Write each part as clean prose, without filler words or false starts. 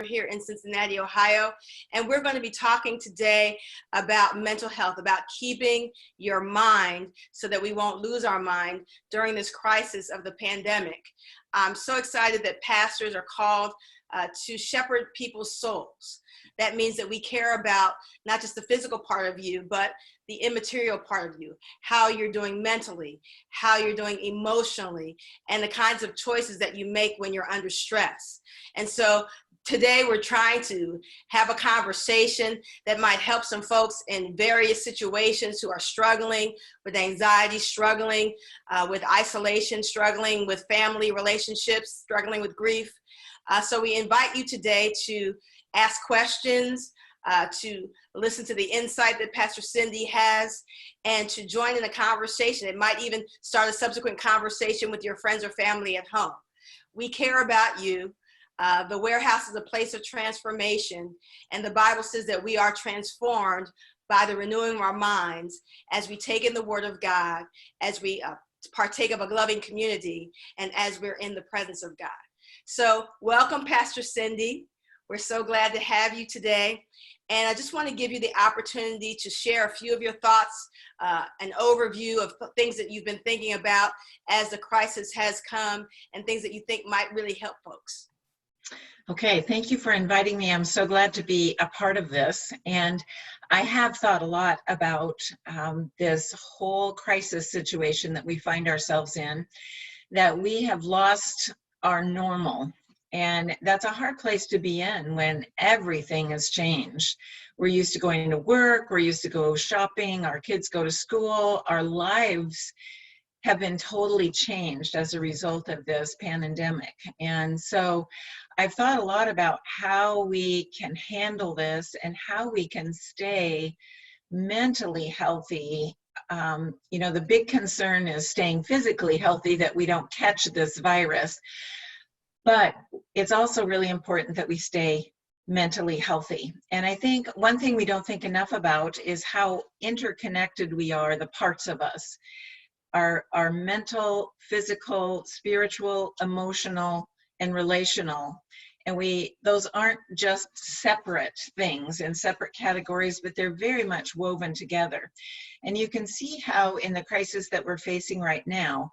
here in Cincinnati, Ohio, and we're going to be talking today about mental health, about keeping your mind so that we won't lose our mind during this crisis of the pandemic. I'm so excited that pastors are called to shepherd people's souls. That means that we care about not just the physical part of you, but the immaterial part of you, how you're doing mentally, how you're doing emotionally, and the kinds of choices that you make when you're under stress. And so today we're trying to have a conversation that might help some folks in various situations who are struggling with anxiety, struggling with isolation, struggling with family relationships, struggling with grief. So we invite you today to ask questions, to listen to the insight that Pastor Cindy has, and to join in the conversation. It might even start a subsequent conversation with your friends or family at home. We care about you. The warehouse is a place of transformation, and the Bible says that we are transformed by the renewing of our minds as we take in the Word of God, as we partake of a loving community, and as we're in the presence of God. So welcome, Pastor Cindy. We're so glad to have you today. And I just want to give you the opportunity to share a few of your thoughts, an overview of things that you've been thinking about as the crisis has come, and things that you think might really help folks. Okay, thank you for inviting me. I'm so glad to be a part of this. And I have thought a lot about this whole crisis situation that we find ourselves in, that we have lost our normal. And that's a hard place to be in when everything has changed. We're used to going to work, we're used to go shopping, our kids go to school, our lives have been totally changed as a result of this pandemic. And so I've thought a lot about how we can handle this and how we can stay mentally healthy. The big concern is staying physically healthy, that we don't catch this virus. But it's also really important that we stay mentally healthy. And I think one thing we don't think enough about is how interconnected we are, the parts of us, our mental, physical, spiritual, emotional, and relational. And those aren't just separate things in separate categories, but they're very much woven together. And you can see how in the crisis that we're facing right now,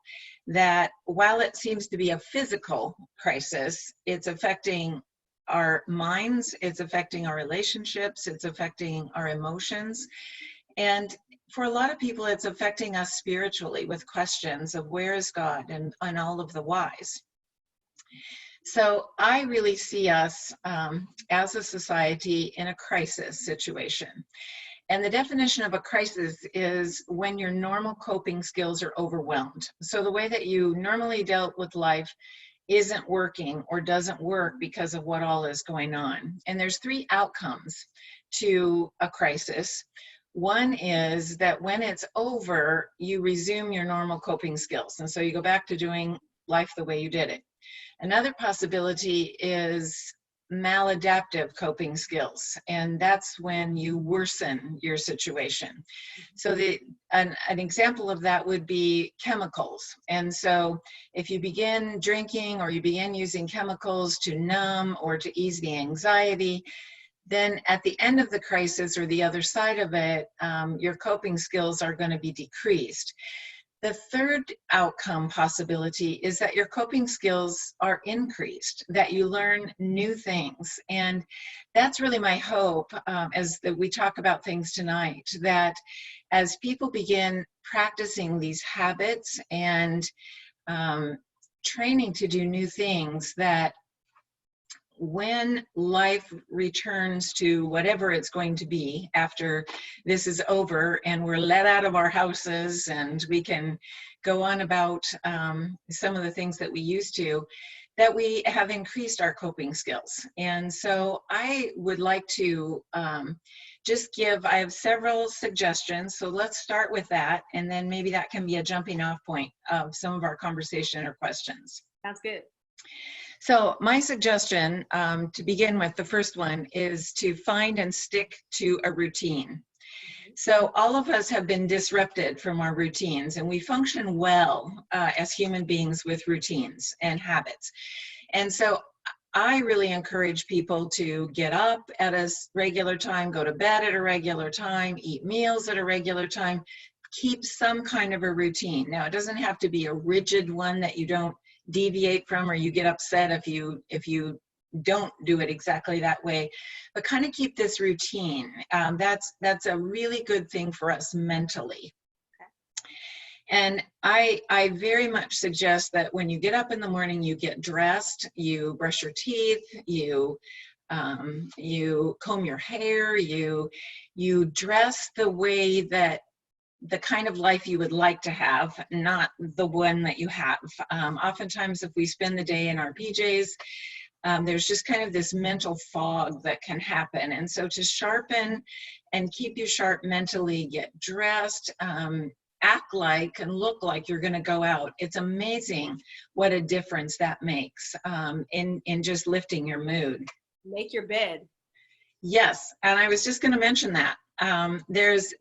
that while it seems to be a physical crisis, it's affecting our minds, it's affecting our relationships, it's affecting our emotions. And for a lot of people, it's affecting us spiritually with questions of where is God and all of the whys. So I really see us as a society in a crisis situation. And the definition of a crisis is when your normal coping skills are overwhelmed. So the way that you normally dealt with life isn't working or doesn't work because of what all is going on. And there's three outcomes to a crisis. One is that when it's over, you resume your normal coping skills. And so you go back to doing life the way you did it. Another possibility is maladaptive coping skills, and that's when you worsen your situation. So an example of that would be chemicals. And so if you begin drinking or you begin using chemicals to numb or to ease the anxiety, then at the end of the crisis or the other side of it, your coping skills are going to be decreased. The third outcome possibility is that your coping skills are increased, that you learn new things. And that's really my hope as we talk about things tonight, that as people begin practicing these habits and training to do new things, that when life returns to whatever it's going to be after this is over and we're let out of our houses and we can go on about some of the things that we used to, that we have increased our coping skills. And so I would like to I have several suggestions. So let's start with that. And then maybe that can be a jumping off point of some of our conversation or questions. Sounds good. So my suggestion to begin with, the first one, is to find and stick to a routine. So all of us have been disrupted from our routines, and we function well as human beings with routines and habits. And so I really encourage people to get up at a regular time, go to bed at a regular time, eat meals at a regular time, keep some kind of a routine. Now, it doesn't have to be a rigid one that you don't deviate from, or you get upset if you don't do it exactly that way, but kind of keep this routine. That's a really good thing for us mentally. And I very much suggest that when you get up in the morning, you get dressed, you brush your teeth, you comb your hair, you dress the way that the kind of life you would like to have, not the one that you have. Oftentimes, if we spend the day in our PJs, there's just kind of this mental fog that can happen. And so to sharpen and keep you sharp mentally, get dressed, act like and look like you're going to go out. It's amazing what a difference that makes in just lifting your mood. Make your bed. Yes, and I was just going to mention that. There's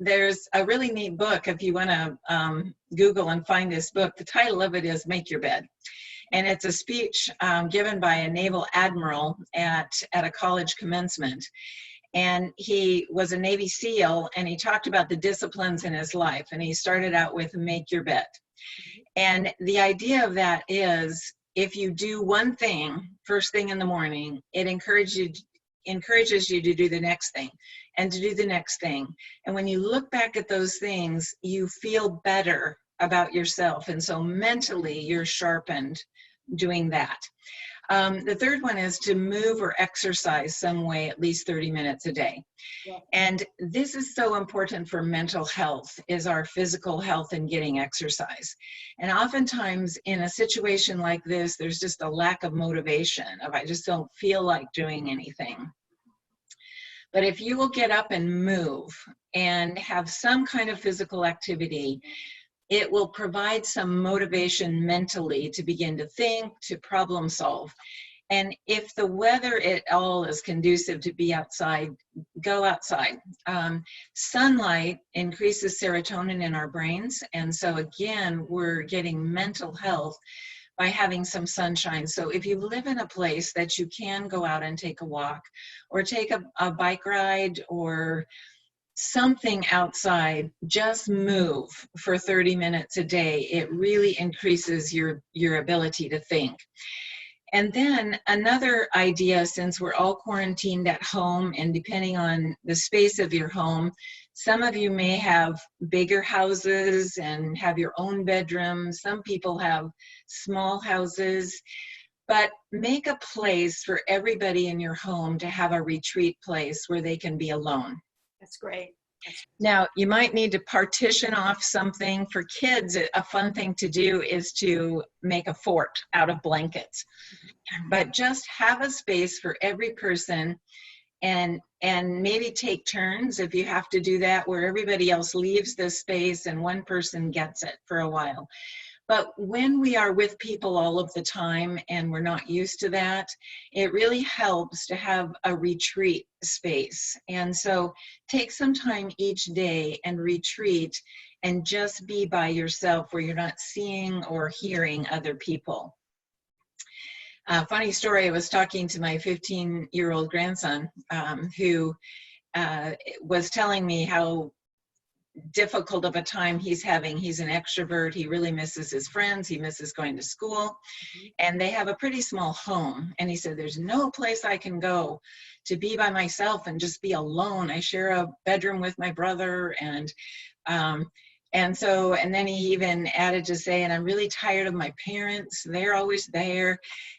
a really neat book if you want to Google and find this book. The title of it is Make Your Bed. And it's a speech given by a naval admiral at a college commencement. And he was a Navy SEAL, and he talked about the disciplines in his life. And he started out with make your bed. And the idea of that is, if you do one thing first thing in the morning, it encourages you to do the next thing and to do the next thing. And when you look back at those things, you feel better about yourself. And so mentally, you're sharpened doing that. The third one is to move or exercise some way at least 30 minutes a day. Yeah. And this is so important for mental health, is our physical health and getting exercise. And oftentimes in a situation like this, there's just a lack of motivation of I just don't feel like doing anything. But if you will get up and move and have some kind of physical activity, it will provide some motivation mentally to begin to think, to problem solve. And if the weather at all is conducive to be outside, go outside. Sunlight increases serotonin in our brains. And so again, we're getting mental health by having some sunshine. So if you live in a place that you can go out and take a walk or take a bike ride or something outside, just move for 30 minutes a day. It really increases your ability to think. And then another idea, since we're all quarantined at home, and depending on the space of your home, some of you may have bigger houses and have your own bedroom. Some people have small houses, but make a place for everybody in your home to have a retreat place where they can be alone. That's great. Now, you might need to partition off something. For kids, a fun thing to do is to make a fort out of blankets. But just have a space for every person, and maybe take turns if you have to do that, where everybody else leaves this space and one person gets it for a while. But when we are with people all of the time and we're not used to that, it really helps to have a retreat space. And so take some time each day and retreat and just be by yourself, where you're not seeing or hearing other people. Funny story, I was talking to my 15-year-old grandson who was telling me how difficult of a time he's having. He's an extrovert. He really misses his friends. He misses going to school. And they have a pretty small home. And he said, there's no place I can go to be by myself and just be alone. I share a bedroom with my brother. And then he even added to say, and I'm really tired of my parents. They're always there.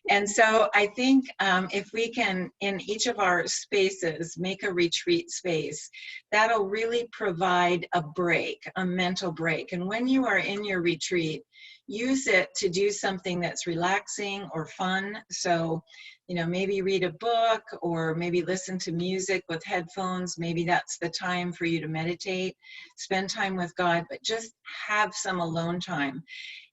And so I think if we can, in each of our spaces, make a retreat space, that'll really provide a break, a mental break. And when you are in your retreat, use it to do something that's relaxing or fun. So, maybe read a book, or maybe listen to music with headphones. Maybe that's the time for you to meditate, spend time with God, but just have some alone time.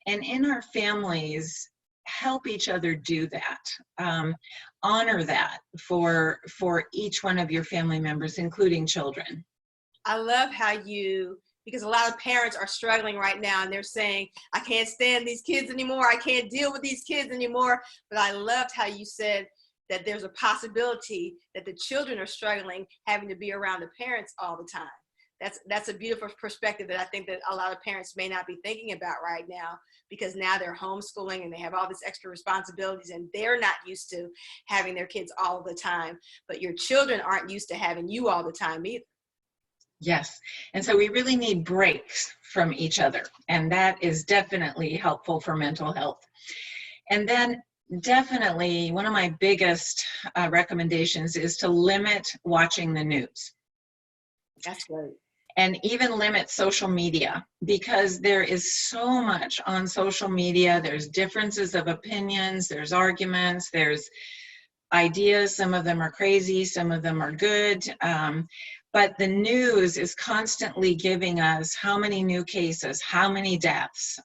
And in our families, help each other do that. Honor that for each one of your family members, including children. I love how because a lot of parents are struggling right now, and they're saying, I can't stand these kids anymore. I can't deal with these kids anymore. But I loved how you said, that there's a possibility that the children are struggling having to be around the parents all the time. That's a beautiful perspective that I think that a lot of parents may not be thinking about right now, because now they're homeschooling and they have all these extra responsibilities and they're not used to having their kids all the time, but your children aren't used to having you all the time either. Yes. And so we really need breaks from each other. And that is definitely helpful for mental health. And then definitely one of my biggest recommendations is to limit watching the news. That's great. And even limit social media, because there is so much on social media. There's differences of opinions, there's arguments, there's ideas. Some of them are crazy, some of them are good. But the news is constantly giving us how many new cases, how many deaths.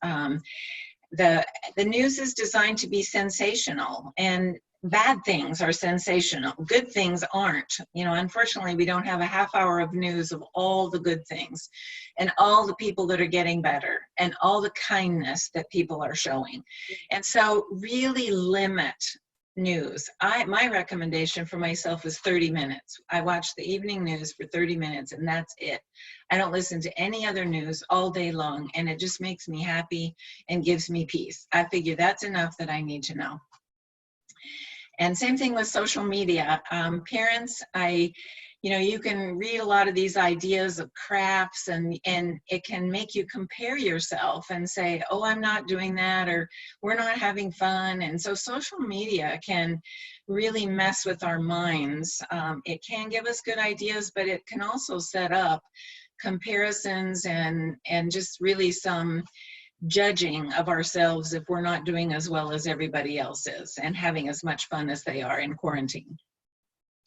The news is designed to be sensational, and bad things are sensational. Good things aren't. You know, unfortunately, we don't have a half hour of news of all the good things and all the people that are getting better and all the kindness that people are showing. And so really limit news. My recommendation for myself is 30 minutes. I watch the evening news for 30 minutes and that's it. I don't listen to any other news all day long, and it just makes me happy and gives me peace. I figure that's enough that I need to know. And same thing with social media. Parents, you can read a lot of these ideas of crafts, and it can make you compare yourself and say, oh, I'm not doing that, or we're not having fun. And so social media can really mess with our minds. It can give us good ideas, but it can also set up comparisons and just really some judging of ourselves if we're not doing as well as everybody else is and having as much fun as they are in quarantine.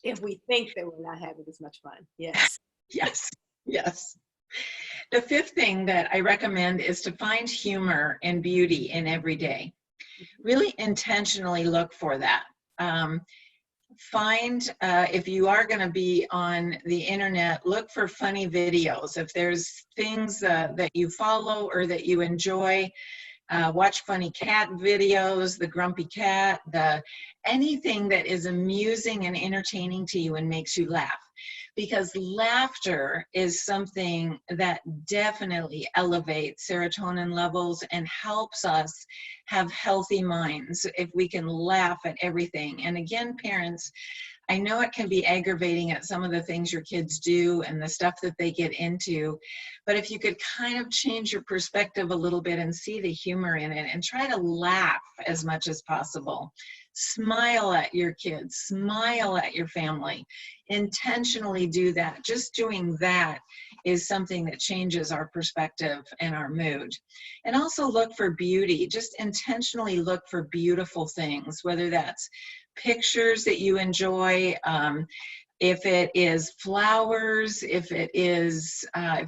If we think that we're not having as much fun. Yes. Yes, yes. The fifth thing that I recommend is to find humor and beauty in every day. Really intentionally look for that. If you are going to be on the internet, look for funny videos. If there's things that you follow or that you enjoy, watch funny cat videos, the grumpy cat, anything that is amusing and entertaining to you and makes you laugh. Because laughter is something that definitely elevates serotonin levels and helps us have healthy minds if we can laugh at everything. And again, parents, I know it can be aggravating at some of the things your kids do and the stuff that they get into, but if you could kind of change your perspective a little bit and see the humor in it and try to laugh as much as possible. Smile at your kids, smile at your family, intentionally do that. Just doing that is something that changes our perspective and our mood. And also look for beauty. Just intentionally look for beautiful things, whether that's pictures that you enjoy, if it is flowers, if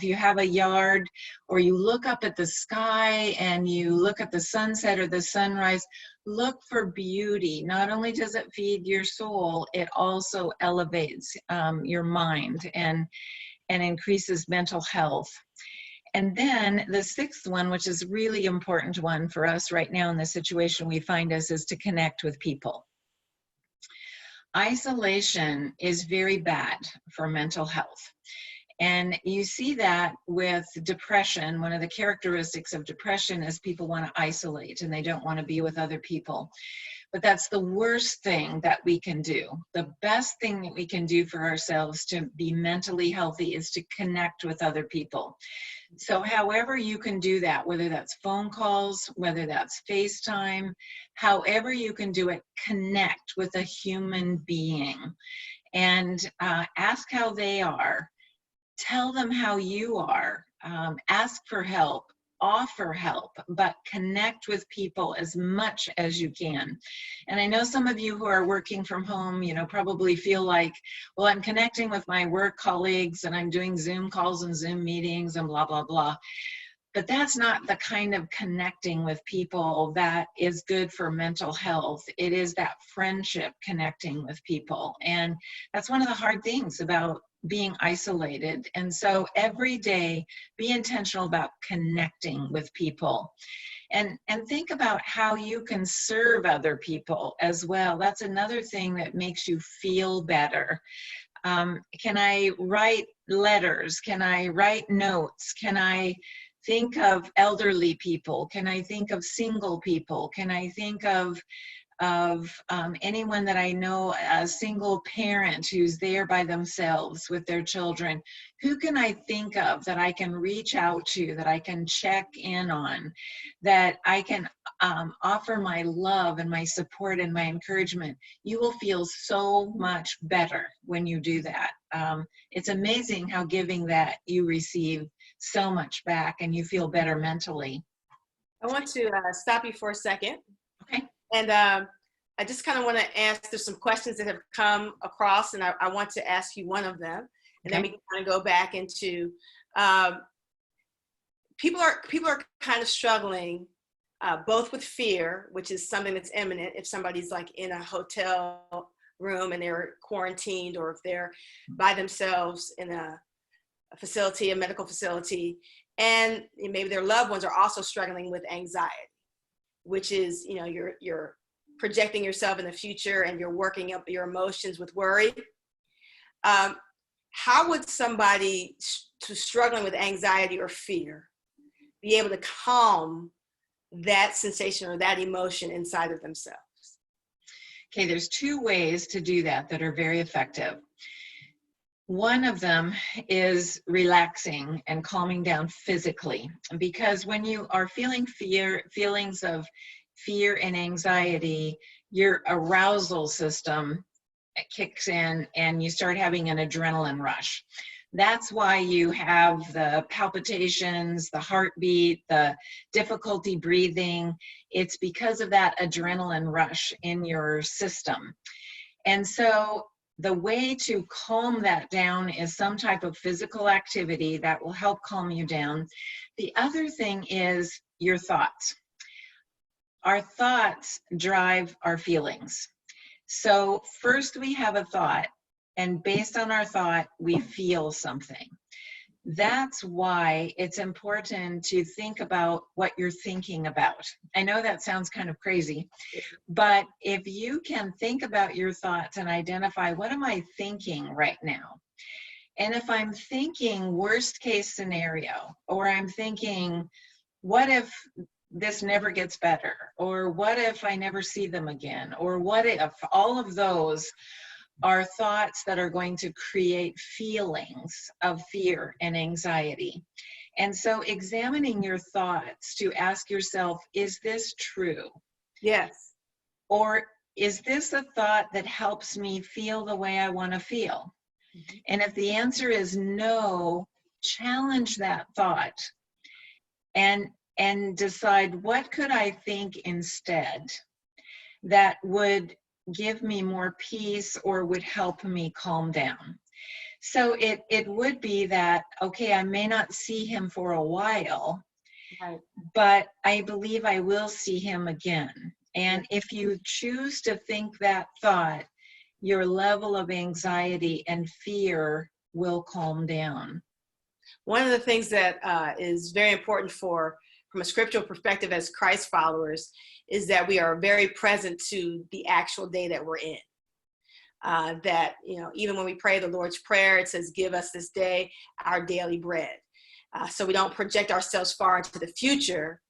you have a yard, or you look up at the sky and you look at the sunset or the sunrise, look for beauty. Not only does it feed your soul, it also elevates your mind and increases mental health. And then the sixth one, which is a really important one for us right now in the situation we find us, is to connect with people. Isolation is very bad for mental health. And you see that with depression. One of the characteristics of depression is people want to isolate and they don't want to be with other people. But that's the worst thing that we can do. The best thing that we can do for ourselves to be mentally healthy is to connect with other people. So however you can do that, whether that's phone calls, whether that's FaceTime, however you can do it, connect with a human being and ask how they are. Tell them how you are. Ask for help. Offer help, but connect with people as much as you can. And I know some of you who are working from home, probably feel like, well, I'm connecting with my work colleagues and I'm doing Zoom calls and Zoom meetings and blah, blah, blah. But that's not the kind of connecting with people that is good for mental health. It is that friendship connecting with people. And that's one of the hard things about being isolated. And so every day, be intentional about connecting with people. And think about how you can serve other people as well. That's another thing that makes you feel better. Can I write letters? Can I write notes? Can I think of elderly people? Can I think of single people? Can I think of anyone that I know, a single parent who's there by themselves with their children? Who can I think of that I can reach out to, that I can check in on, that I can offer my love and my support and my encouragement? You will feel so much better when you do that. It's amazing how giving that you receive so much back and you feel better mentally. I want to stop you for a second. Okay. And I just kind of want to answer some questions that have come across, and I want to ask you one of them, and then we can kind of go back into people are kind of struggling both with fear, which is something that's imminent if somebody's like in a hotel room and they're quarantined, or if they're by themselves in a facility, a medical facility, and maybe their loved ones are also struggling with anxiety, which is, you know, you're projecting yourself in the future and you're working up your emotions with worry. How would somebody struggling with anxiety or fear be able to calm that sensation or that emotion inside of themselves? Okay, there's two ways to do that that are very effective. One of them is relaxing and calming down physically, because when you are feeling feelings of fear and anxiety, your arousal system kicks in and you start having an adrenaline rush. That's why you have the palpitations, the heartbeat, the difficulty breathing. It's because of that adrenaline rush in your system. And so the way to calm that down is some type of physical activity that will help calm you down. The other thing is your thoughts. Our thoughts drive our feelings. So first we have a thought, and based on our thought, we feel something. That's why it's important to think about what you're thinking about. I know that sounds kind of crazy, but if you can think about your thoughts and identify, what am I thinking right now? And if I'm thinking worst case scenario, or I'm thinking, what if this never gets better? Or what if I never see them again? Or what if? All of those are thoughts that are going to create feelings of fear and anxiety. And so examining your thoughts to ask yourself, is this true? Yes. Or is this a thought that helps me feel the way I want to feel? Mm-hmm. And if the answer is no, challenge that thought and decide, what could I think instead that would give me more peace or would help me calm down? So it would be that, okay, I may not see him for a while, right, but I believe I will see him again. And if you choose to think that thought, your level of anxiety and fear will calm down. One of the things that is very important from a scriptural perspective as Christ followers is that we are very present to the actual day that we're in. That, you know, even when we pray the Lord's Prayer, it says, give us this day our daily bread. So we don't project ourselves far into the future.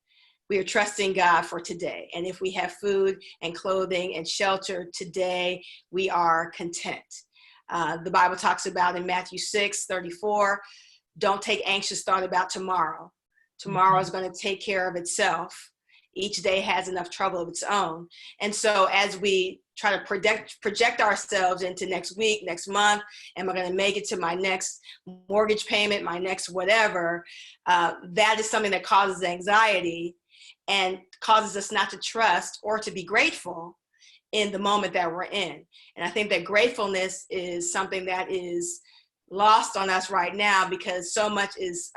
We are trusting God for today. And if we have food and clothing and shelter today, we are content. The Bible talks about in Matthew 6:34, don't take anxious thought about tomorrow. Tomorrow is going to take care of itself. Each day has enough trouble of its own. And so as we try to project ourselves into next week, next month, am I going to make it to my next mortgage payment, my next whatever, that is something that causes anxiety and causes us not to trust or to be grateful in the moment that we're in. And I think that gratefulness is something that is lost on us right now because so much is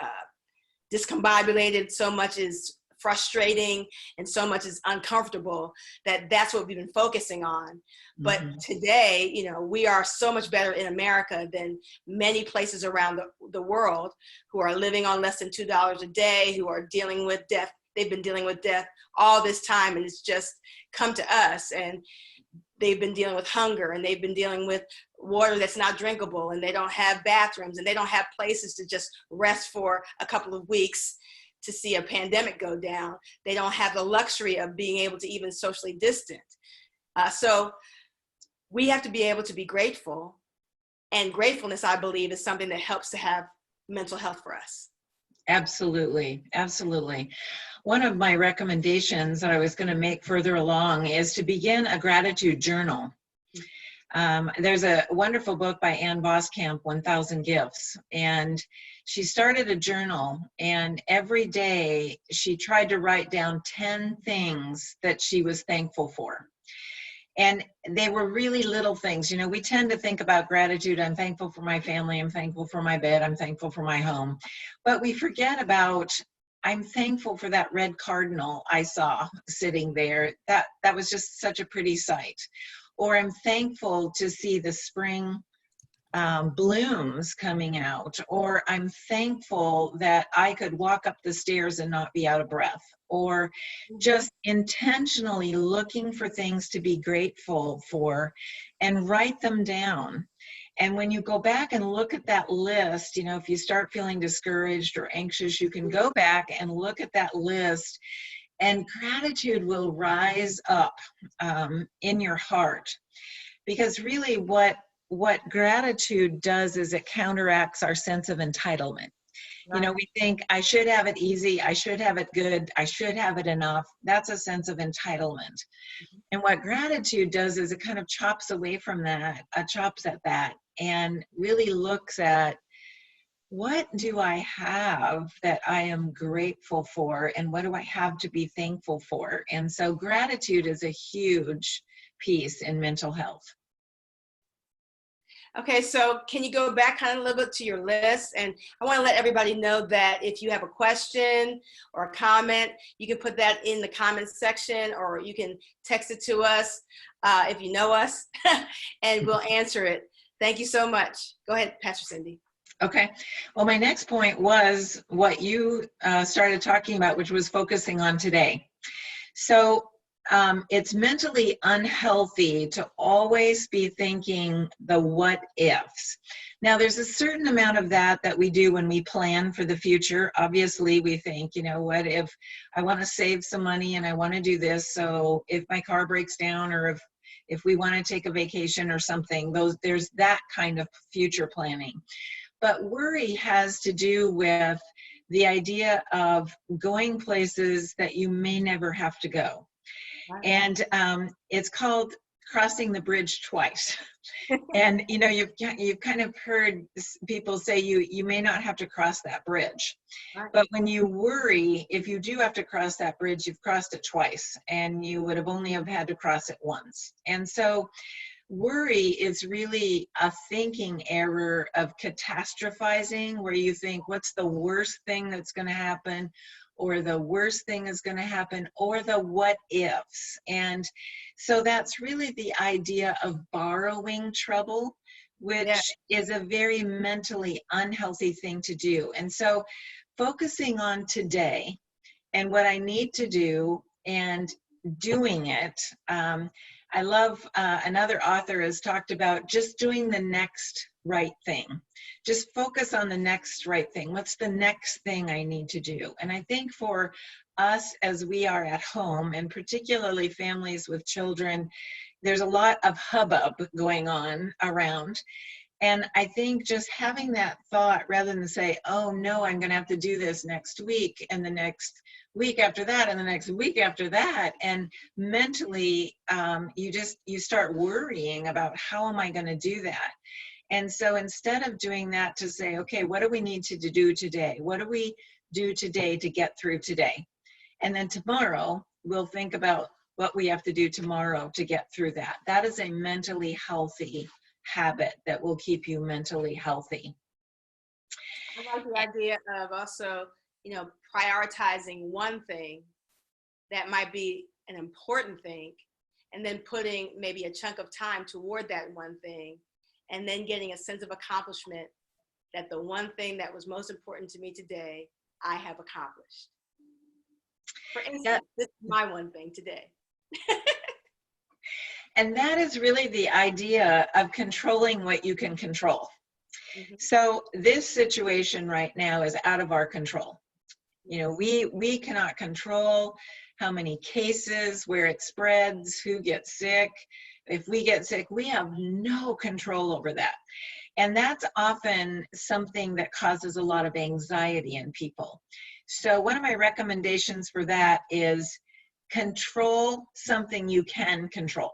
discombobulated, so much is frustrating, and so much is uncomfortable, that's what we've been focusing on. But today, you know, we are so much better in America than many places around the world who are living on less than $2 a day, who are dealing with death. They've been dealing with death all this time, and it's just come to us. And they've been dealing with hunger, and they've been dealing with water that's not drinkable, and they don't have bathrooms, and they don't have places to just rest for a couple of weeks to see a pandemic go down. They don't have the luxury of being able to even socially distant. So we have to be able to be grateful, and gratefulness, I believe, is something that helps to have mental health for us. Absolutely, absolutely. One of my recommendations that I was going to make further along is to begin a gratitude journal. There's a wonderful book by Ann Voskamp, 1000 Gifts, and she started a journal, and every day she tried to write down 10 things that she was thankful for. And they were really little things. You know, we tend to think about gratitude. I'm thankful for my family. I'm thankful for my bed. I'm thankful for my home. But we forget about, I'm thankful for that red cardinal I saw sitting there. That was just such a pretty sight. Or I'm thankful to see the spring blooms coming out. Or I'm thankful that I could walk up the stairs and not be out of breath. Or just intentionally looking for things to be grateful for and write them down. And when you go back and look at that list, you know, if you start feeling discouraged or anxious, you can go back and look at that list, and gratitude will rise up in your heart. Because really what gratitude does is it counteracts our sense of entitlement. You know, we think, I should have it easy, I should have it good, I should have it enough. That's a sense of entitlement. And what gratitude does is it kind of chops away from that, chops at that, and really looks at, what do I have that I am grateful for, and what do I have to be thankful for? And so gratitude is a huge piece in mental health. Okay, so can you go back kind of a little bit to your list? And I want to let everybody know that if you have a question or a comment, you can put that in the comments section, or you can text it to us if you know us, and we'll answer it. Thank you so much. Go ahead, Pastor Cindy. Okay, well, my next point was what you started talking about, which was focusing on today. So it's mentally unhealthy to always be thinking the what ifs. Now, there's a certain amount of that we do when we plan for the future. Obviously, we think, you know, what if I want to save some money and I want to do this, so if my car breaks down, or if we want to take a vacation or something, there's that kind of future planning. But worry has to do with the idea of going places that you may never have to go. And it's called crossing the bridge twice. And, you know, you've kind of heard people say you may not have to cross that bridge. But when you worry, if you do have to cross that bridge, you've crossed it twice, and you would have only have had to cross it once. And so worry is really a thinking error of catastrophizing, where you think, what's the worst thing that's going to happen, or the worst thing is going to happen, or the what ifs. And so that's really the idea of borrowing trouble, which is a very mentally unhealthy thing to do. And so focusing on today and what I need to do and doing it. I love another author has talked about just doing the next right thing. Just focus on the next right thing. What's the next thing I need to do? And I think for us, as we are at home, and particularly families with children, there's a lot of hubbub going on around. And I think just having that thought, rather than say, oh no, I'm going to have to do this next week, and the next week after that, and the next week after that, and mentally you start worrying about, how am I going to do that? And so instead of doing that, to say, okay, what do we need to do today? What do we do today to get through today? And then tomorrow we'll think about what we have to do tomorrow to get through that. That is a mentally healthy habit that will keep you mentally healthy. I like the idea of also prioritizing one thing that might be an important thing, and then putting maybe a chunk of time toward that one thing, and then getting a sense of accomplishment that the one thing that was most important to me today, I have accomplished. For instance, this is my one thing today. And that is really the idea of controlling what you can control. Mm-hmm. So this situation right now is out of our control. We cannot control how many cases, where it spreads, who gets sick. If we get sick, we have no control over that. And that's often something that causes a lot of anxiety in people. So one of my recommendations for that is control something you can control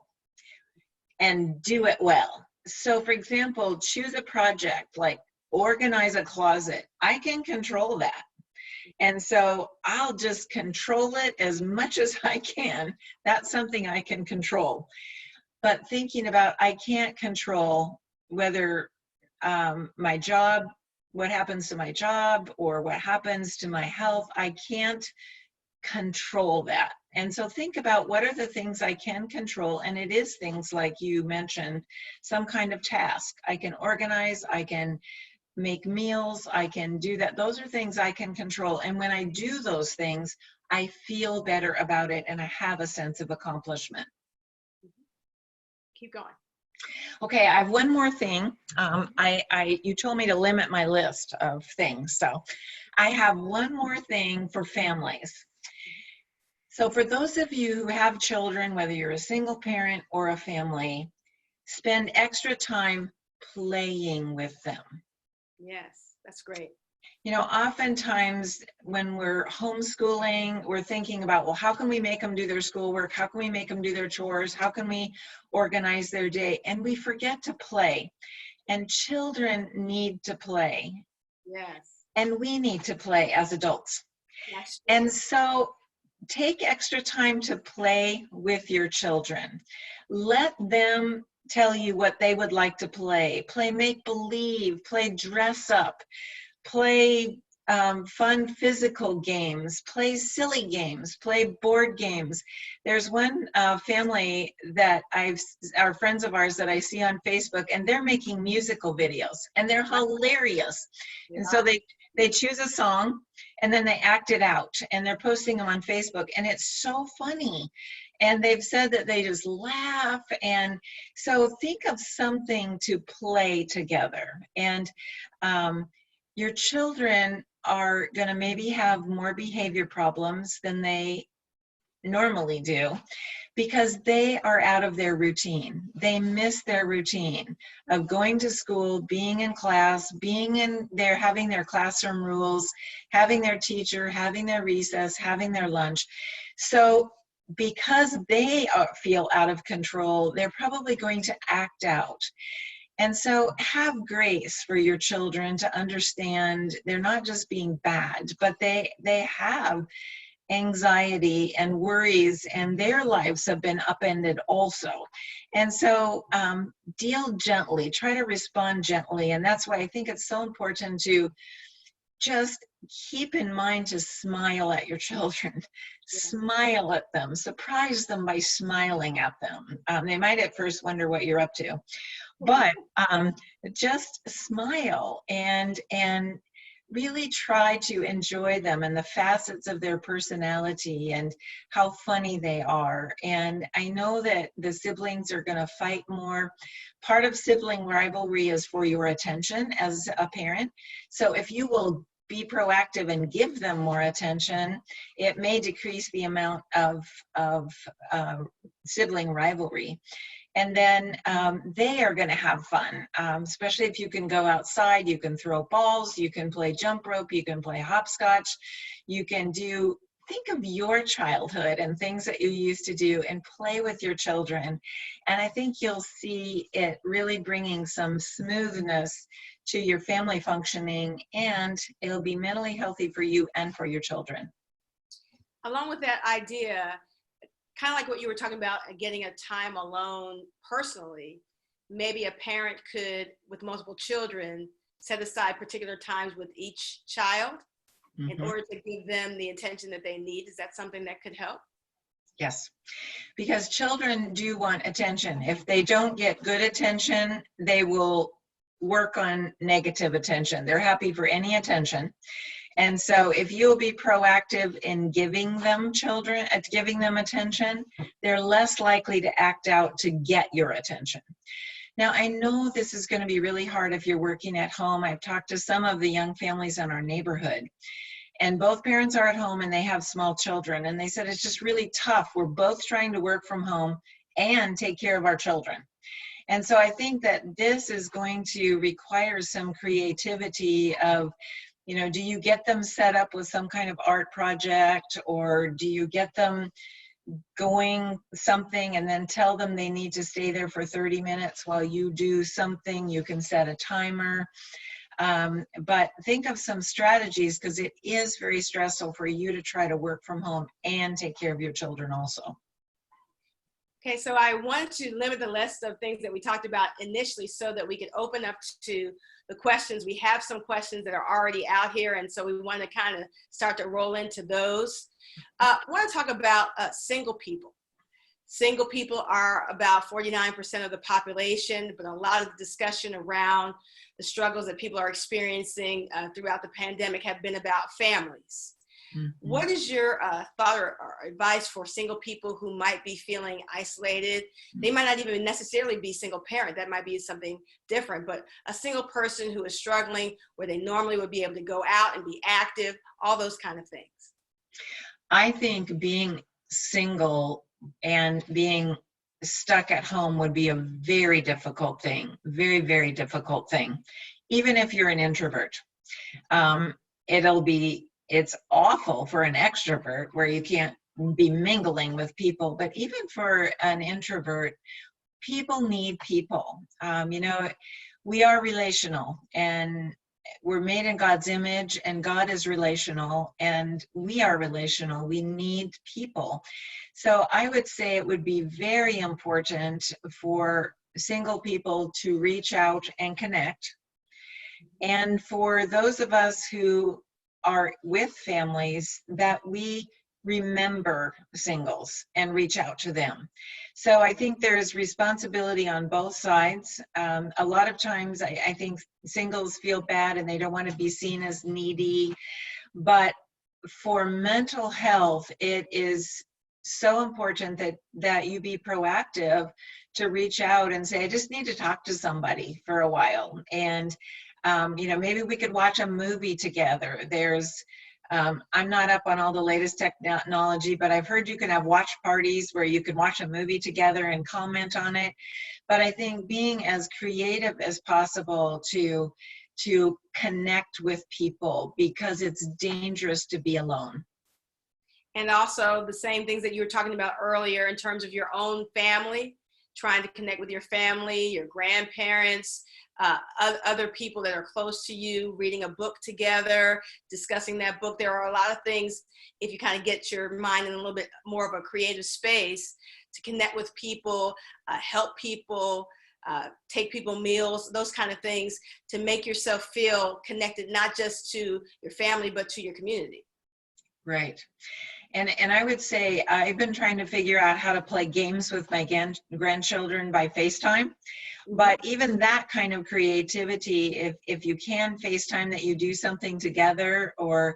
and do it well. So for example, choose a project like organize a closet. I can control that. And so I'll just control it as much as I can. That's something I can control. But thinking about, I can't control whether my job, what happens to my job, or what happens to my health, I can't control that. And so think about, what are the things I can control? And it is things like you mentioned, some kind of task. I can organize, I can make meals, I can do that. Those are things I can control. And when I do those things, I feel better about it and I have a sense of accomplishment. Keep going. Okay, I have one more thing. You told me to limit my list of things. So I have one more thing for families. So for those of you who have children, whether you're a single parent or a family, spend extra time playing with them. Yes, that's great. Oftentimes when we're homeschooling, we're thinking about, well, how can we make them do their schoolwork? How can we make them do their chores? How can we organize their day? And we forget to play. And children need to play. Yes. And we need to play as adults. Yes. And so take extra time to play with your children. Let them tell you what they would like to play. Play make-believe, play dress up, play fun physical games, play silly games, play board games. There's one family that are friends of ours that I see on Facebook, and they're making musical videos, and they're hilarious. Yeah. And so they choose a song, and then they act it out, and they're posting them on Facebook, and it's so funny. And they've said that they just laugh. And so think of something to play together. And your children are going to maybe have more behavior problems than they normally do because they are out of their routine. They miss their routine of going to school, being in class, being in there, having their classroom rules, having their teacher, having their recess, having their lunch. So because they feel out of control, they're probably going to act out. And so have grace for your children to understand they're not just being bad, but they have anxiety and worries, and their lives have been upended also. And so deal gently, try to respond gently. And that's why I think it's so important to just keep in mind to smile at your children. Smile at them, surprise them by smiling at them. They might at first wonder what you're up to, but just smile and really try to enjoy them and the facets of their personality and how funny they are. And I know that the siblings are going to fight more. Part of sibling rivalry is for your attention as a parent. So if you will be proactive and give them more attention, it may decrease the amount of sibling rivalry. And then they are going to have fun, especially if you can go outside, you can throw balls, you can play jump rope, you can play hopscotch, you can think of your childhood and things that you used to do and play with your children. And I think you'll see it really bringing some smoothness to your family functioning, and it'll be mentally healthy for you and for your children. Along with that idea, kind of like what you were talking about, getting a time alone personally, maybe a parent could, with multiple children, set aside particular times with each child in order to give them the attention that they need? Is that something that could help? Yes, because children do want attention. If they don't get good attention, they will work on negative attention. They're happy for any attention. And so if you'll be proactive in giving them attention, they're less likely to act out to get your attention. Now, I know this is going to be really hard if you're working at home. I've talked to some of the young families in our neighborhood, and both parents are at home and they have small children. And they said it's just really tough. We're both trying to work from home and take care of our children. And so I think that this is going to require some creativity of, you know, do you get them set up with some kind of art project, or do you get them going something and then tell them they need to stay there for 30 minutes while you do something? You can set a timer. But think of some strategies, because it is very stressful for you to try to work from home and take care of your children also. Okay, so I wanted to limit the list of things that we talked about initially so that we could open up to the questions. We have some questions that are already out here, and so we want to kind of start to roll into those. I want to talk about single people. Single people are about 49% of the population, but a lot of the discussion around the struggles that people are experiencing throughout the pandemic have been about families. Mm-hmm. What is your thought or advice for single people who might be feeling isolated? They might not even necessarily be single parent. That might be something different, but a single person who is struggling where they normally would be able to go out and be active, all those kind of things. I think being single and being stuck at home would be a very difficult thing, very, very difficult thing. Even if you're an introvert, it's awful for an extrovert where you can't be mingling with people, but even for an introvert, people need people. You know, we are relational, and we're made in God's image, and God is relational, and we are relational. We need people. So I would say it would be very important for single people to reach out and connect. And for those of us who are with families, that we remember singles and reach out to them. So I think there's responsibility on both sides. A lot of times I think singles feel bad and they don't want to be seen as needy, but for mental health, it is so important that you be proactive to reach out and say, I just need to talk to somebody for a while. And you know, maybe we could watch a movie together. I'm not up on all the latest technology, but I've heard you can have watch parties where you can watch a movie together and comment on it. But I think being as creative as possible to connect with people, because it's dangerous to be alone. And also the same things that you were talking about earlier in terms of your own family, trying to connect with your family, your grandparents, other people that are close to you, reading a book together, discussing that book. There are a lot of things, if you kind of get your mind in a little bit more of a creative space, to connect with people, help people, take people meals, those kind of things, to make yourself feel connected, not just to your family, but to your community. Right. And I would say I've been trying to figure out how to play games with my grandchildren by FaceTime. But even that kind of creativity, if you can FaceTime that you do something together, or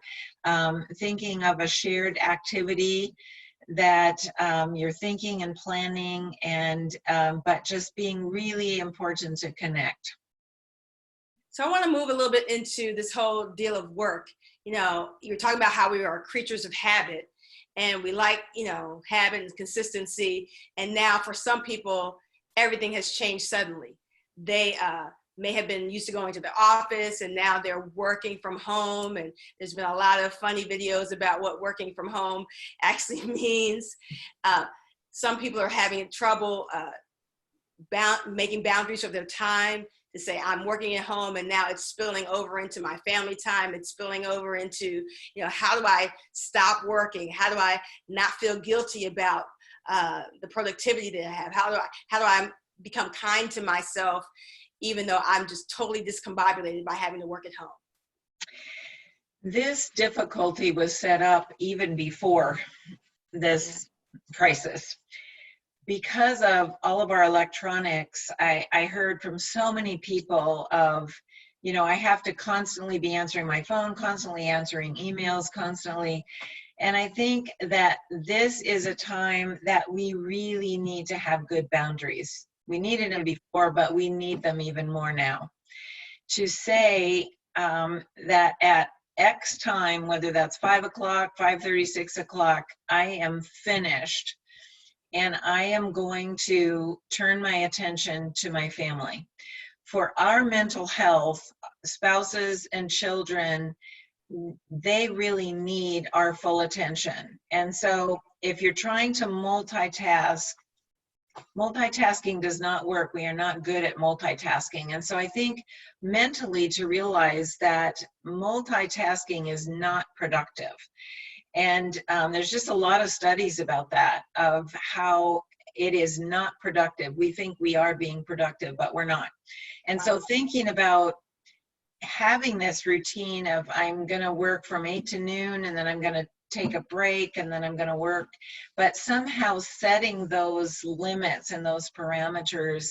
thinking of a shared activity that you're thinking and planning, and but just being really important to connect. So I want to move a little bit into this whole deal of work. You know, you're talking about how we are creatures of habit, and we like, you know, habit and consistency. And now for some people, everything has changed suddenly. They may have been used to going to the office, and now they're working from home. And there's been a lot of funny videos about what working from home actually means. Some people are having trouble making boundaries of their time, to say, I'm working at home and now it's spilling over into my family time. It's spilling over into, you know, how do I stop working? How do I not feel guilty about the productivity that I have? How do I become kind to myself, even though I'm just totally discombobulated by having to work at home? This difficulty was set up even before this crisis. Because of all of our electronics, I heard from so many people of, I have to constantly be answering my phone, constantly answering emails, constantly. And I think that this is a time that we really need to have good boundaries. We needed them before, but we need them even more now. To say that at X time, whether that's 5 o'clock, 5:30, 6 o'clock, I am finished and I am going to turn my attention to my family. For our mental health, spouses and children, they really need our full attention. And so if you're trying to multitask, multitasking does not work. We are not good at multitasking. And so I think mentally to realize that multitasking is not productive. And there's just a lot of studies about that, of how it is not productive. We think we are being productive, but we're not. And so thinking about having this routine of I'm going to work from 8 to noon, and then I'm going to take a break, and then I'm going to work, but somehow setting those limits and those parameters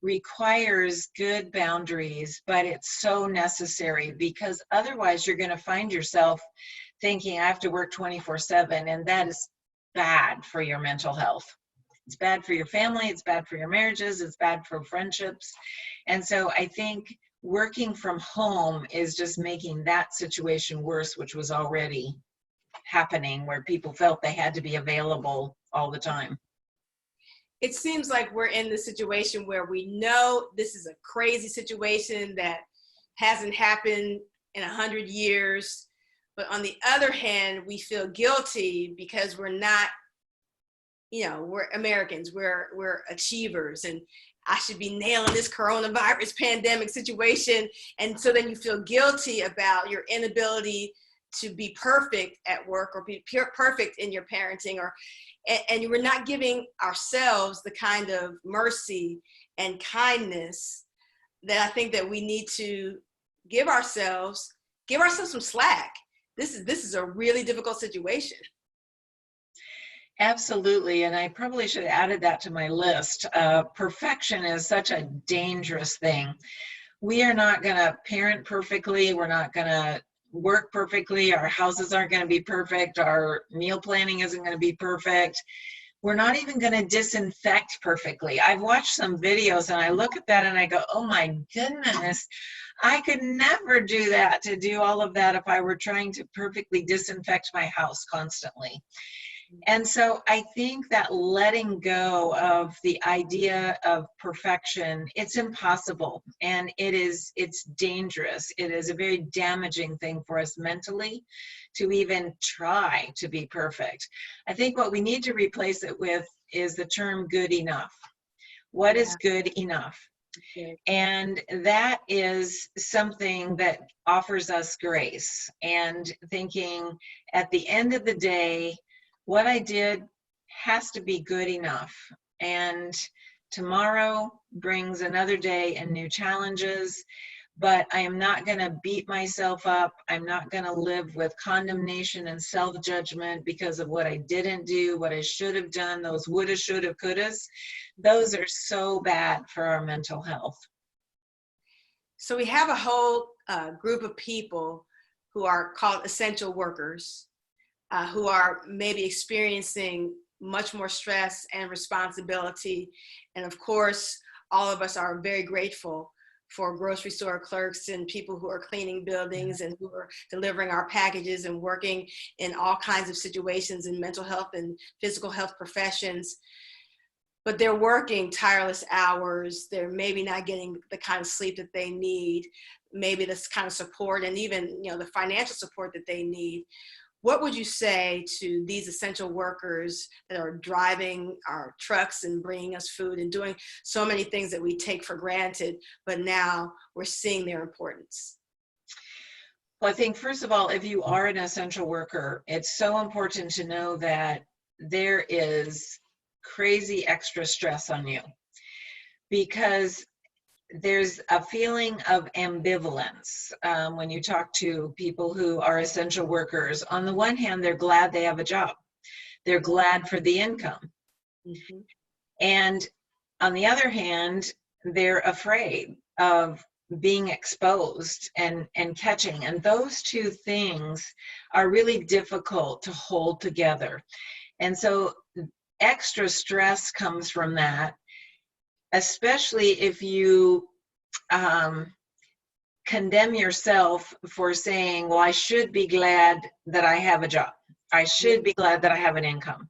requires good boundaries, but it's so necessary, because otherwise you're going to find yourself thinking I have to work 24/7, and that is bad for your mental health. It's bad for your family, it's bad for your marriages, it's bad for friendships. And so I think working from home is just making that situation worse, which was already happening, where people felt they had to be available all the time. It seems like we're in the situation where we know this is a crazy situation that hasn't happened in 100 years. But on the other hand, we feel guilty because we're not, we're Americans, we're achievers, and I should be nailing this coronavirus pandemic situation. And so then you feel guilty about your inability to be perfect at work, or be perfect in your parenting, and you were not giving ourselves the kind of mercy and kindness that I think that we need to give ourselves some slack. This is a really difficult situation. Absolutely, and I probably should have added that to my list. Perfection is such a dangerous thing. We are not going to parent perfectly. We're not going to work perfectly. Our houses aren't going to be perfect. Our meal planning isn't going to be perfect. We're not even going to disinfect perfectly. I've watched some videos and I look at that and I go, oh my goodness, I could never do that, to do all of that if I were trying to perfectly disinfect my house constantly. And so I think that letting go of the idea of perfection, it's impossible, and it's dangerous. It is a very damaging thing for us mentally to even try to be perfect. I think what we need to replace it with is the term good enough. What is good enough? Okay. And that is something that offers us grace, and thinking at the end of the day, what I did has to be good enough. And tomorrow brings another day and new challenges, but I am not going to beat myself up. I'm not going to live with condemnation and self-judgment because of what I didn't do, what I should have done, those woulda, shoulda, couldas. Those are so bad for our mental health. So we have a whole group of people who are called essential workers, who are maybe experiencing much more stress and responsibility. And of course, all of us are very grateful for grocery store clerks and people who are cleaning buildings and who are delivering our packages and working in all kinds of situations in mental health and physical health professions. But they're working tireless hours. They're maybe not getting the kind of sleep that they need, maybe this kind of support, and even the financial support that they need. What would you say to these essential workers that are driving our trucks and bringing us food and doing so many things that we take for granted, but now we're seeing their importance? Well, I think, first of all, if you are an essential worker, it's so important to know that there is crazy extra stress on you, because there's a feeling of ambivalence when you talk to people who are essential workers. On the one hand, they're glad they have a job. They're glad for the income. Mhm. And on the other hand, they're afraid of being exposed and catching. And those two things are really difficult to hold together. And so extra stress comes from that, especially if you condemn yourself for saying, well, I should be glad that I have a job. I should be glad that I have an income.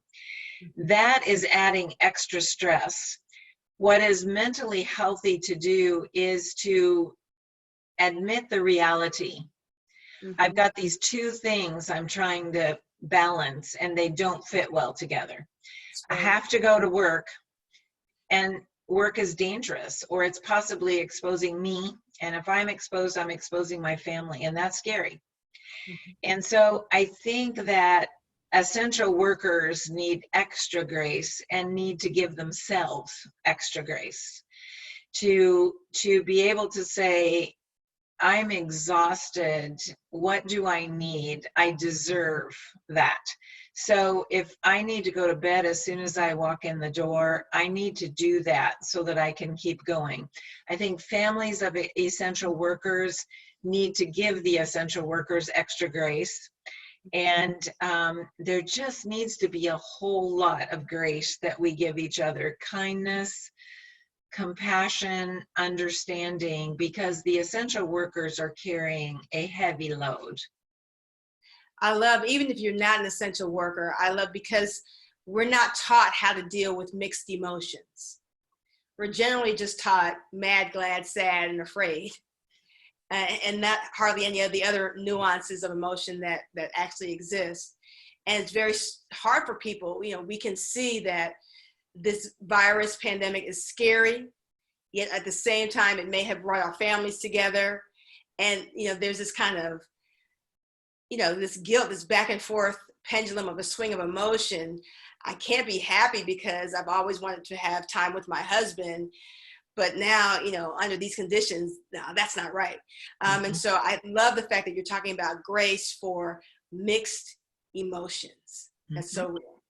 That is adding extra stress. What is mentally healthy to do is to admit the reality. I've got these two things I'm trying to balance, and they don't fit well together. I have to go to work, and work is dangerous, or it's possibly exposing me. And if I'm exposed, I'm exposing my family, and that's scary. And so I think that essential workers need extra grace and need to give themselves extra grace to be able to say, I'm exhausted. What do I need? I deserve that. So if I need to go to bed as soon as I walk in the door, I need to do that so that I can keep going. I think families of essential workers need to give the essential workers extra grace. And there just needs to be a whole lot of grace that we give each other, kindness, compassion, understanding, because the essential workers are carrying a heavy load. I love, even if you're not an essential worker, I love because we're not taught how to deal with mixed emotions. We're generally just taught mad, glad, sad, and afraid, and not hardly any of the other nuances of emotion that actually exist. And it's very hard for people. You know, we can see that this virus pandemic is scary, yet at the same time, it may have brought our families together. And, you know, there's this kind of, you know, this guilt, this back and forth pendulum of a swing of emotion. I can't be happy because I've always wanted to have time with my husband, but now, you know, under these conditions, no, that's not right. And so I love the fact that you're talking about grace for mixed emotions. That's so real.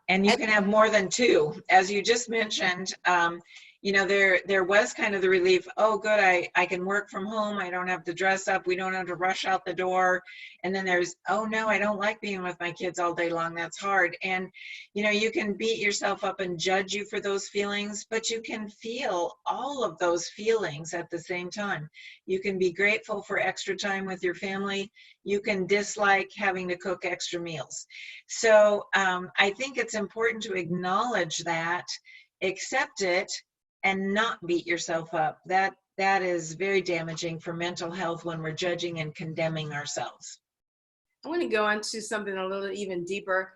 And you can have more than two, as you just mentioned. You know, there was kind of the relief, oh good, I can work from home, I don't have to dress up, we don't have to rush out the door. And then there's, oh no, I don't like being with my kids all day long, that's hard. And you know, you can beat yourself up and judge you for those feelings, but you can feel all of those feelings at the same time. You can be grateful for extra time with your family, you can dislike having to cook extra meals. So I think it's important to acknowledge that, accept it, and not beat yourself up. That is very damaging for mental health when we're judging and condemning ourselves. I want to go into something a little even deeper.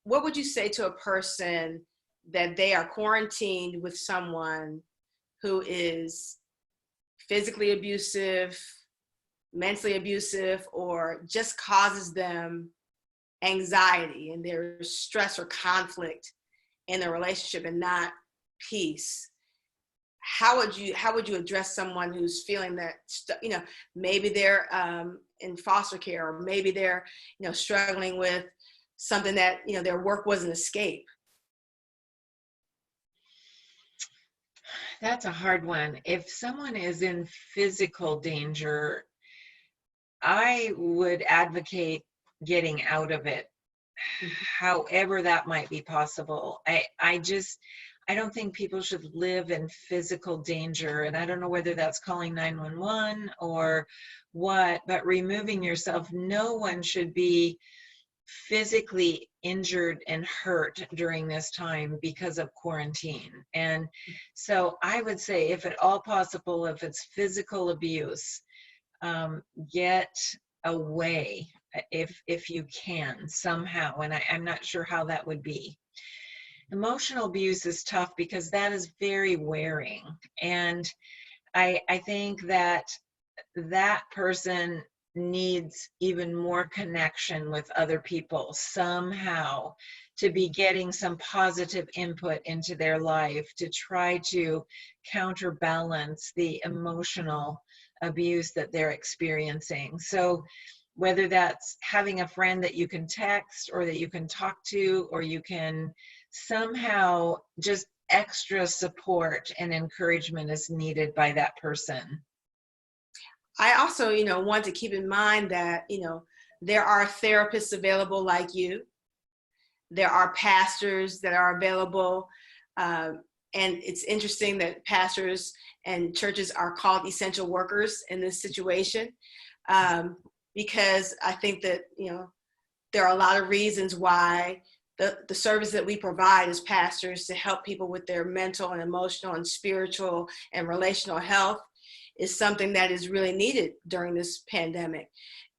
What would you say to a person that they are quarantined with someone who is physically abusive, mentally abusive, or just causes them anxiety and there's stress or conflict in the relationship and not peace? How would you address someone who's feeling that, you know, maybe they're in foster care, or maybe they're, you know, struggling with something that, you know, their work was an escape? That's a hard one. If someone is in physical danger, I would advocate getting out of it, however that might be possible. I don't think people should live in physical danger, and I don't know whether that's calling 911 or what, but removing yourself. No one should be physically injured and hurt during this time because of quarantine. And so I would say, if at all possible, if it's physical abuse, get away if you can somehow, and I'm not sure how that would be. Emotional abuse is tough because that is very wearing, and I think that person needs even more connection with other people somehow, to be getting some positive input into their life to try to counterbalance the emotional abuse that they're experiencing. So whether that's having a friend that you can text or that you can talk to, or you can somehow just extra support and encouragement is needed by that person. I also, want to keep in mind that, there are therapists available like you. There are pastors that are available. And it's interesting that pastors and churches are called essential workers in this situation, because I think that, there are a lot of reasons why the service that we provide as pastors to help people with their mental and emotional and spiritual and relational health is something that is really needed during this pandemic.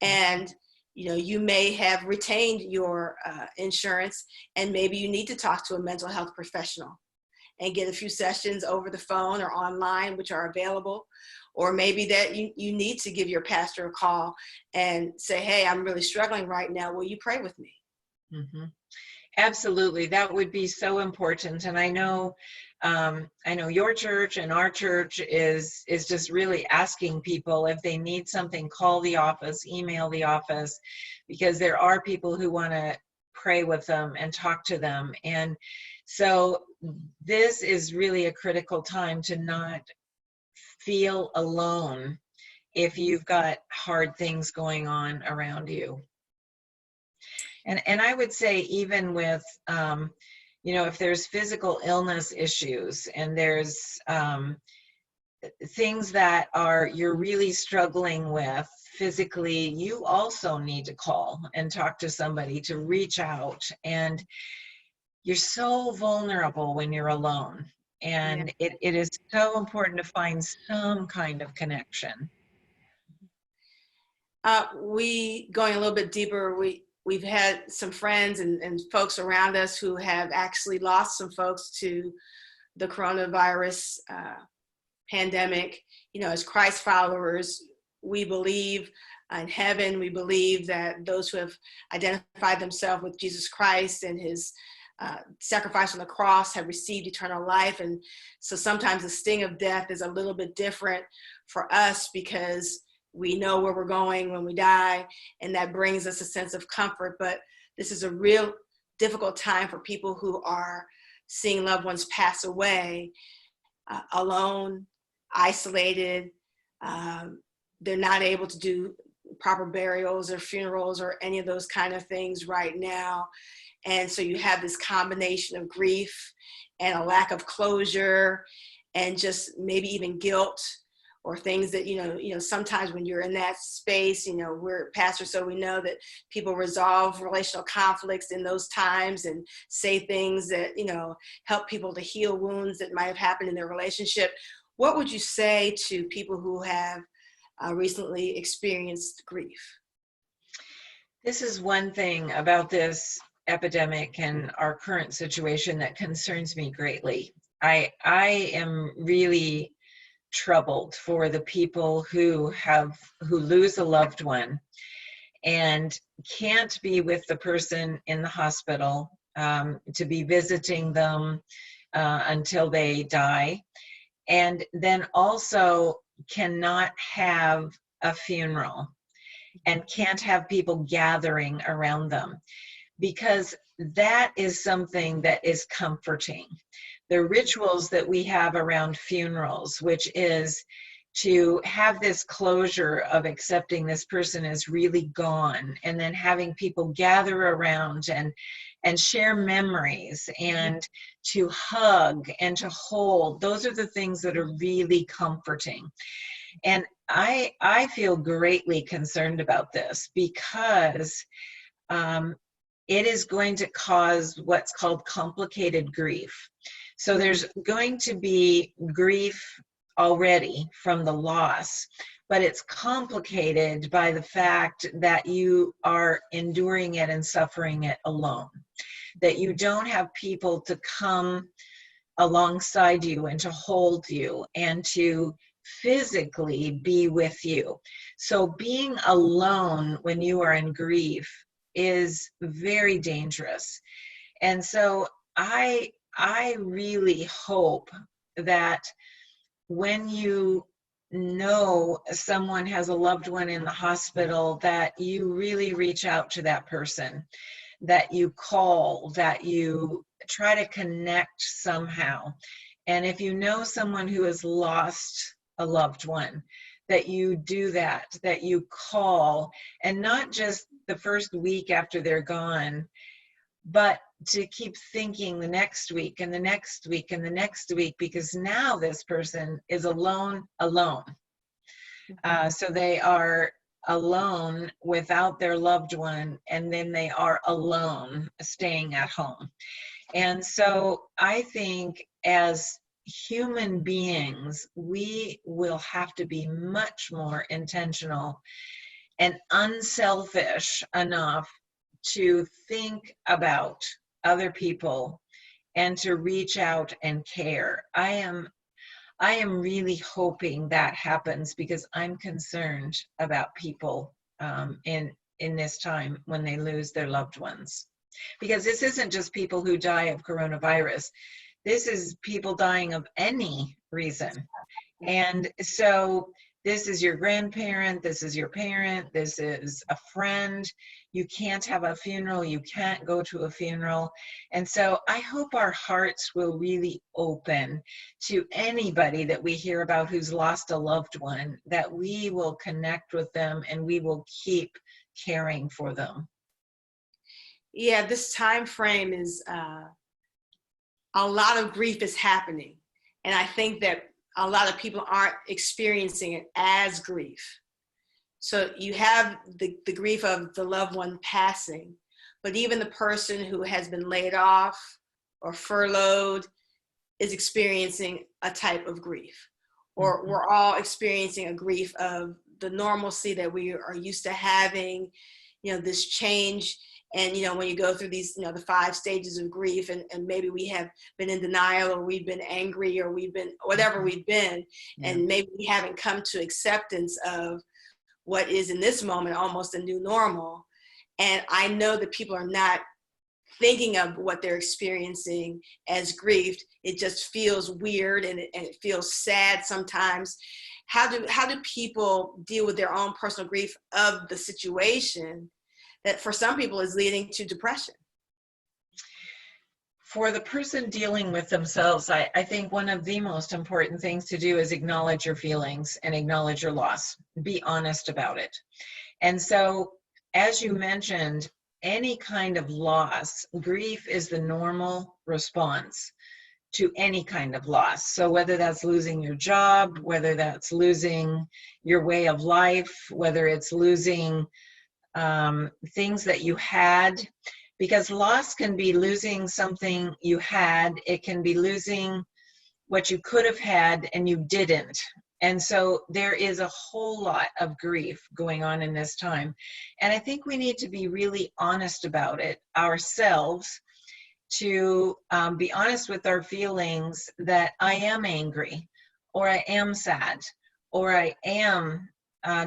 And you may have retained your insurance, and maybe you need to talk to a mental health professional and get a few sessions over the phone or online, which are available. Or maybe that you need to give your pastor a call and say, hey, I'm really struggling right now. Will you pray with me? Mm-hmm. Absolutely. That would be so important. And I know your church and our church is just really asking people, if they need something, call the office, email the office, because there are people who want to pray with them and talk to them. And so this is really a critical time to not feel alone if you've got hard things going on around you. And I would say, even with, if there's physical illness issues and there's things that you're really struggling with physically, you also need to call and talk to somebody, to reach out. And you're so vulnerable when you're alone. And it is so important to find some kind of connection. Going a little bit deeper, we've had some friends and folks around us who have actually lost some folks to the coronavirus pandemic. As Christ followers, we believe in heaven. We believe that those who have identified themselves with Jesus Christ and his sacrifice on the cross have received eternal life. And so sometimes the sting of death is a little bit different for us, because we know where we're going when we die, and that brings us a sense of comfort. But this is a real difficult time for people who are seeing loved ones pass away, alone, isolated. They're not able to do proper burials or funerals or any of those kind of things right now. And so you have this combination of grief and a lack of closure, and just maybe even guilt, or things that, sometimes when you're in that space, we're pastors, so we know that people resolve relational conflicts in those times and say things that, help people to heal wounds that might have happened in their relationship. What would you say to people who have recently experienced grief? This is one thing about this epidemic and our current situation that concerns me greatly. I am really troubled for the people who lose a loved one and can't be with the person in the hospital, to be visiting them until they die, and then also cannot have a funeral and can't have people gathering around them, because that is something that is comforting. The rituals that we have around funerals, which is to have this closure of accepting this person is really gone, and then having people gather around and share memories and to hug and to hold, those are the things that are really comforting. And I feel greatly concerned about this, because it is going to cause what's called complicated grief. So there's going to be grief already from the loss, but it's complicated by the fact that you are enduring it and suffering it alone, that you don't have people to come alongside you and to hold you and to physically be with you. So being alone when you are in grief is very dangerous. And so I really hope that when you know someone has a loved one in the hospital, that you really reach out to that person, that you call, that you try to connect somehow. And if you know someone who has lost a loved one, that you do that, that you call, and not just the first week after they're gone, but to keep thinking the next week and the next week and the next week, because now this person is alone. So they are alone without their loved one, and then they are alone staying at home. And so I think as human beings, we will have to be much more intentional and unselfish enough to think about other people and to reach out and care. I am really hoping that happens, because I'm concerned about people in this time when they lose their loved ones. Because this isn't just people who die of coronavirus. This is people dying of any reason. And so this is your grandparent, this is your parent, this is a friend. You can't have a funeral, you can't go to a funeral. And so I hope our hearts will really open to anybody that we hear about who's lost a loved one, that we will connect with them and we will keep caring for them. Yeah, this time frame is a lot of grief is happening. And I think that a lot of people aren't experiencing it as grief. So you have the grief of the loved one passing, but even the person who has been laid off or furloughed is experiencing a type of grief. Or we're all experiencing a grief of the normalcy that we are used to having, this change. And, when you go through these, the 5 stages of grief, and maybe we have been in denial, or we've been angry, or we've been whatever we've been, and maybe we haven't come to acceptance of what is in this moment almost a new normal. And I know that people are not thinking of what they're experiencing as grief. It just feels weird, and it feels sad sometimes. How do people deal with their own personal grief of the situation that for some people is leading to depression? For the person dealing with themselves, I think one of the most important things to do is acknowledge your feelings and acknowledge your loss. Be honest about it. And so, as you mentioned, any kind of loss, grief is the normal response to any kind of loss. So whether that's losing your job, whether that's losing your way of life, whether it's losing things that you had, because loss can be losing something you had, it can be losing what you could have had and you didn't. And so there is a whole lot of grief going on in this time. And I think we need to be really honest about it ourselves, to be honest with our feelings that I am angry, or I am sad, or I am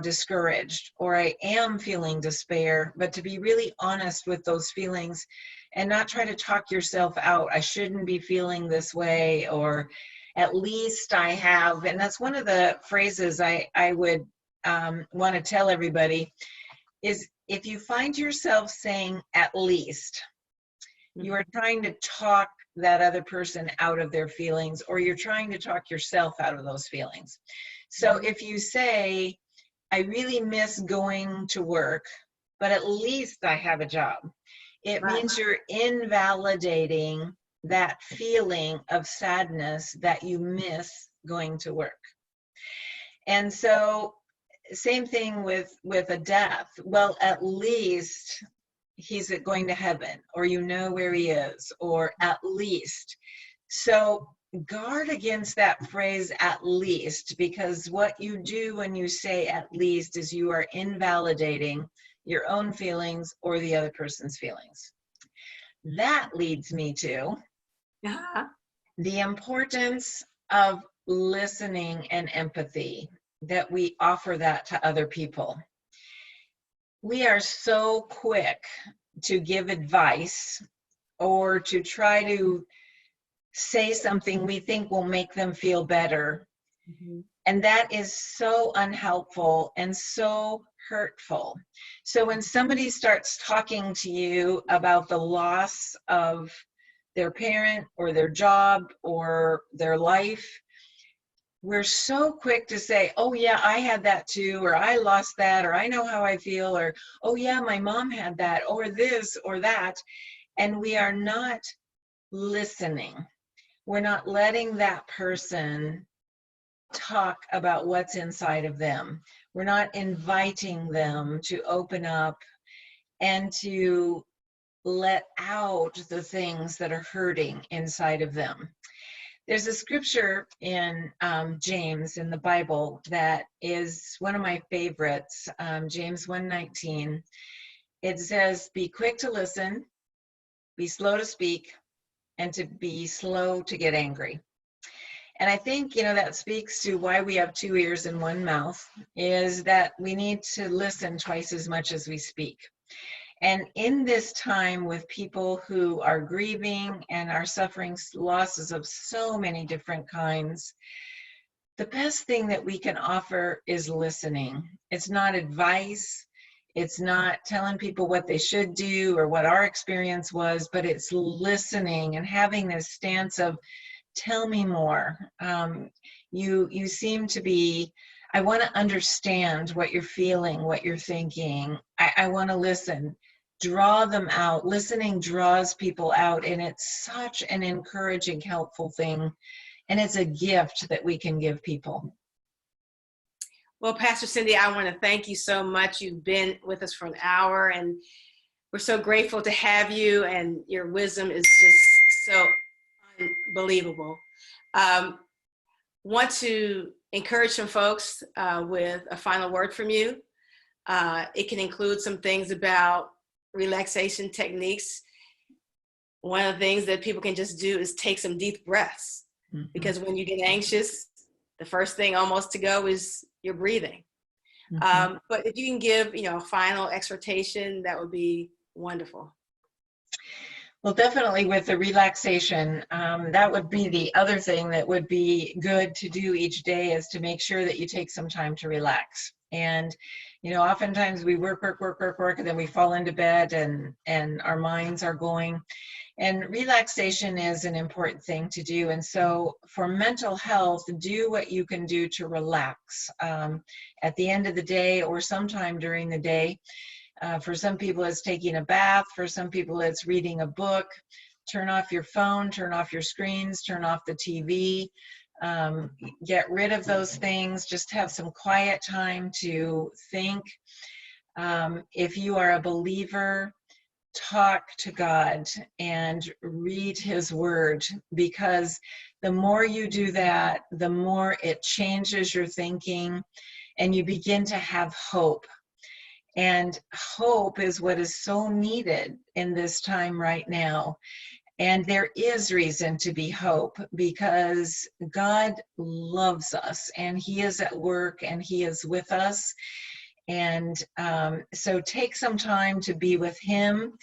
discouraged, or I am feeling despair, but to be really honest with those feelings and not try to talk yourself out. I shouldn't be feeling this way, or at least I have. And that's one of the phrases I would want to tell everybody is, if you find yourself saying at least, you are trying to talk that other person out of their feelings, or you're trying to talk yourself out of those feelings. So if you say, I really miss going to work, but at least I have a job, it means you're invalidating that feeling of sadness that you miss going to work. And so same thing with a death. Well, at least he's going to heaven, or where he is, or at least. So guard against that phrase at least, because what you do when you say at least is you are invalidating your own feelings or the other person's feelings. That leads me to the importance of listening and empathy, that we offer that to other people. We are so quick to give advice or to try to say something we think will make them feel better. Mhm. And that is so unhelpful and so hurtful. So when somebody starts talking to you about the loss of their parent or their job or their life, we're so quick to say, oh yeah, I had that too, or I lost that, or I know how I feel, or oh yeah, my mom had that, or this or that. And we are not listening. We're not letting that person talk about what's inside of them. We're not inviting them to open up and to let out the things that are hurting inside of them. There's a scripture in James in the Bible that is one of my favorites, James 1:19. It says, be quick to listen, be slow to speak, and to be slow to get angry. And I think, that speaks to why we have 2 ears and 1 mouth, is that we need to listen twice as much as we speak. And in this time with people who are grieving and are suffering losses of so many different kinds, the best thing that we can offer is listening. It's not advice. It's not telling people what they should do or what our experience was, but it's listening and having this stance of, tell me more. You seem to be, I want to understand what you're feeling, what you're thinking. I want to listen. Draw them out. Listening draws people out, and it's such an encouraging, helpful thing. And it's a gift that we can give people. Well, Pastor Cindy, I want to thank you so much. You've been with us for an hour, and we're so grateful to have you, and your wisdom is just so unbelievable. Want to encourage some folks with a final word from you. It can include some things about relaxation techniques. One of the things that people can just do is take some deep breaths, because when you get anxious, the first thing almost to go is your breathing. But if you can give, a final exhortation, that would be wonderful. Well, definitely with the relaxation, that would be the other thing that would be good to do each day, is to make sure that you take some time to relax. And, oftentimes we work, and then we fall into bed and our minds are going. And relaxation is an important thing to do. And so for mental health, do what you can do to relax at the end of the day or sometime during the day. For some people, it's taking a bath. For some people, it's reading a book. Turn off your phone, turn off your screens, turn off the TV. Get rid of those things. Just have some quiet time to think. If you are a believer, talk to God and read His Word, because the more you do that, the more it changes your thinking and you begin to have hope. And hope is what is so needed in this time right now. And there is reason to be hope, because God loves us and He is at work and He is with us. And so take some time to be with Him,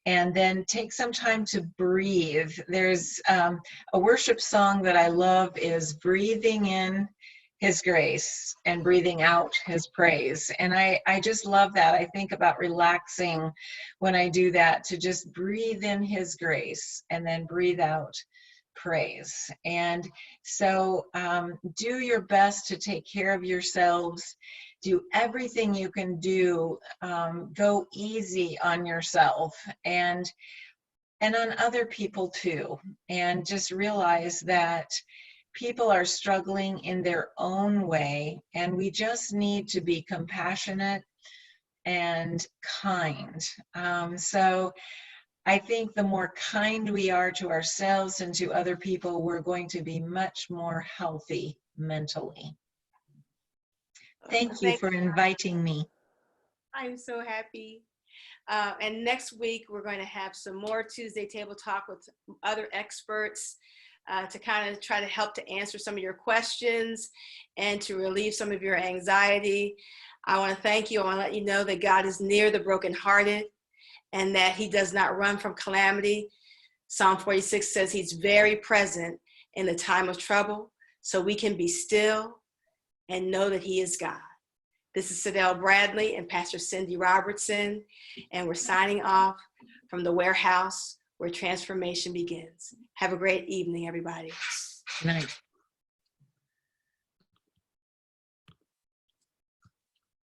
and then take some time to breathe. There's a worship song that I love, is breathing in His grace and breathing out His praise. And I just love that. I think about relaxing when I do that, to just breathe in His grace and then breathe out praise. And so do your best to take care of yourselves. Do everything you can do. Go easy on yourself and on other people too. And just realize that people are struggling in their own way, and we just need to be compassionate and kind. So I think the more kind we are to ourselves and to other people, we're going to be much more healthy mentally. Thank you for inviting me. I'm so happy. And next week, we're going to have some more Tuesday Table Talk with other experts. to kind of try to help to answer some of your questions and to relieve some of your anxiety. I want to thank you. I want to let you know that God is near the brokenhearted and that he does not run from calamity. Psalm 46 says he's very present in the time of trouble, so we can be still and know that he is God. This is Sadell Bradley and Pastor Cindy Robertson, and we're signing off from the warehouse where transformation begins. Have a great evening, everybody. Good night.